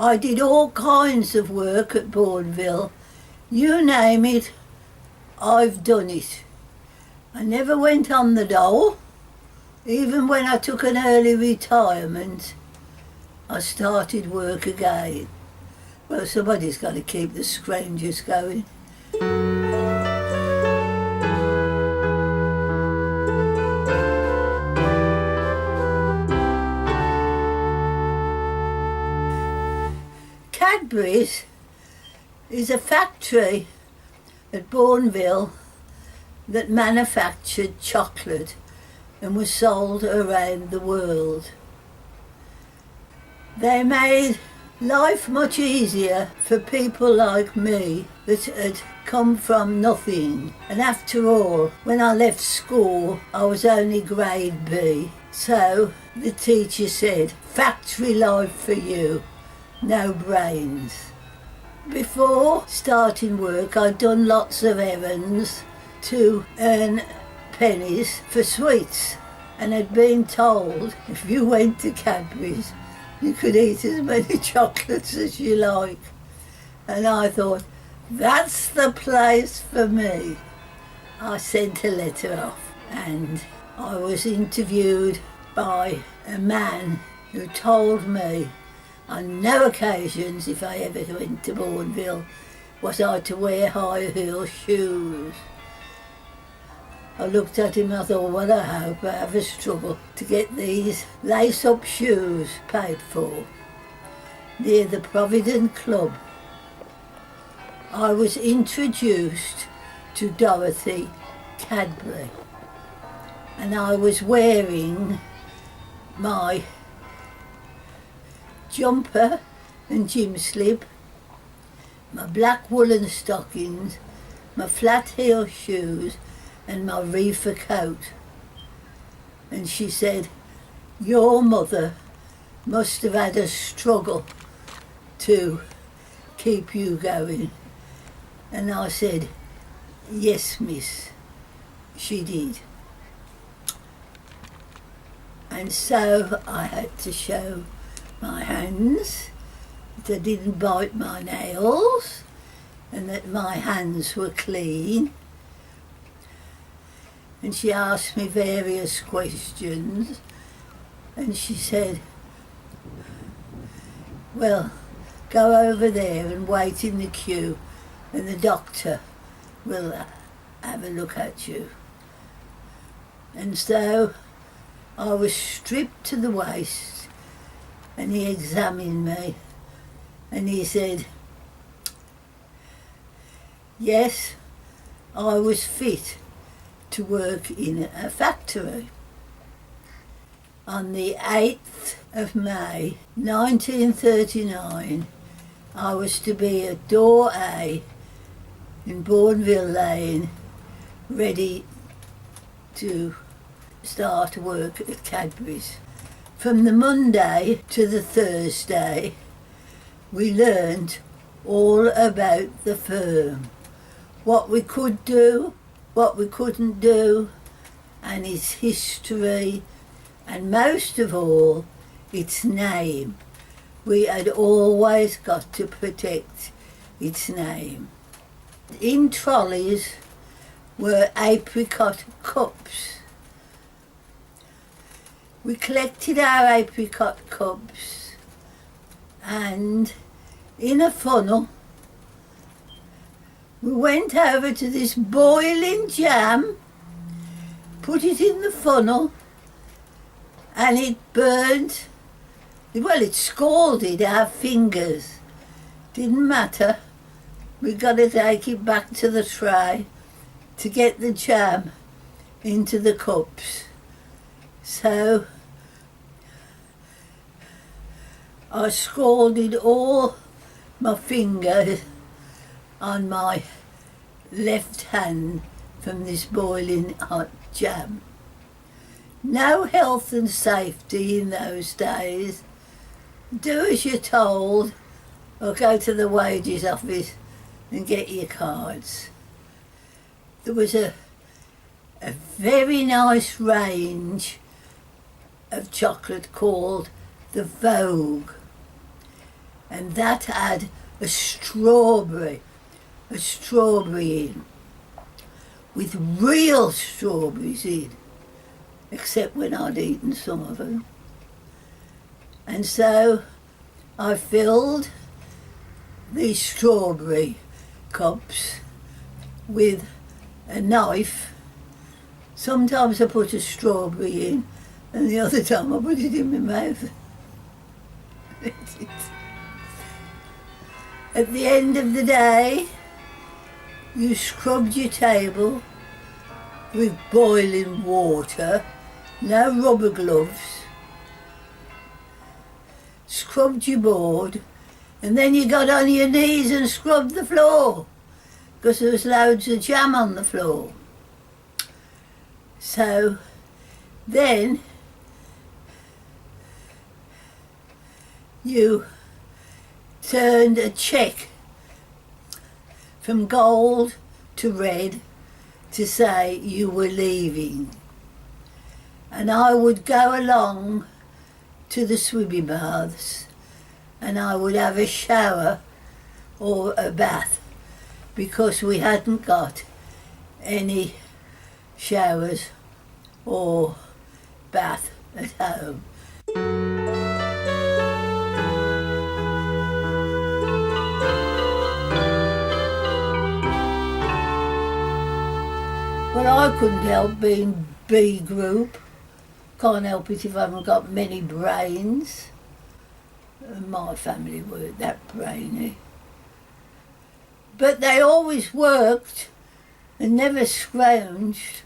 I did all kinds of work at Bournville. You name it, I've done it. I never went on the dole. Even when I took an early retirement, I started work again. Well, somebody's got to keep the strangers going. Cadburys is a factory at Bournville that manufactured chocolate and was sold around the world. They made life much easier for people like me that had come from nothing. And after all, when I left school, I was only grade B. So the teacher said, factory life for you, no brains. Before starting work, I'd done lots of errands to earn pennies for sweets, and had been told if you went to Cadbury's, you could eat as many chocolates as you like. And I thought, that's the place for me. I sent a letter off, and I was interviewed by a man who told me on no occasions, if I ever went to Bournville, was I to wear high heel shoes. I looked at him and I thought, well, I hope I have a struggle to get these lace-up shoes paid for. Near the Provident Club, I was introduced to Dorothy Cadbury, and I was wearing my jumper and gym slip, my black woolen stockings, my flat heel shoes and my reefer coat. And she said, your mother must have had a struggle to keep you going. And I said, yes, miss, she did. And so I had to show my hands, that I didn't bite my nails, and that my hands were clean. And she asked me various questions, and she said, well, go over there and wait in the queue, and the doctor will have a look at you. And so I was stripped to the waist, and he examined me, and he said, yes, I was fit to work in a factory. On the 8th of May 1939, I was to be at door A in Bournville Lane, ready to start work at Cadbury's. From the Monday to the Thursday, we learned all about the firm, what we could do, what we couldn't do, and its history, and most of all, its name. We had always got to protect its name. In trolleys were apricot cups. We collected our apricot cups, and in a funnel we went over to this boiling jam, put it in the funnel, and it burned. Well, it scalded our fingers. Didn't matter. We got to take it back to the tray to get the jam into the cups. So I scalded all my fingers on my left hand from this boiling hot jam. No health and safety in those days. Do as you're told, or go to the wages office and get your cards. There was a very nice range of chocolate called the Vogue. and that had a strawberry in, with real strawberries in, except when I'd eaten some of them. And so I filled these strawberry cups with a knife. Sometimes I put a strawberry in, and the other time I put it in my mouth. At the end of the day, you scrubbed your table with boiling water, no rubber gloves, scrubbed your board, and then you got on your knees and scrubbed the floor, because there was loads of jam on the floor. So then you turned a cheque from gold to red to say you were leaving. And I would go along to the swimming baths and I would have a shower or a bath, because we hadn't got any showers or bath at home. Well, I couldn't help being B group. Can't help it if I haven't got many brains. My family weren't that brainy. But they always worked and never scrounged.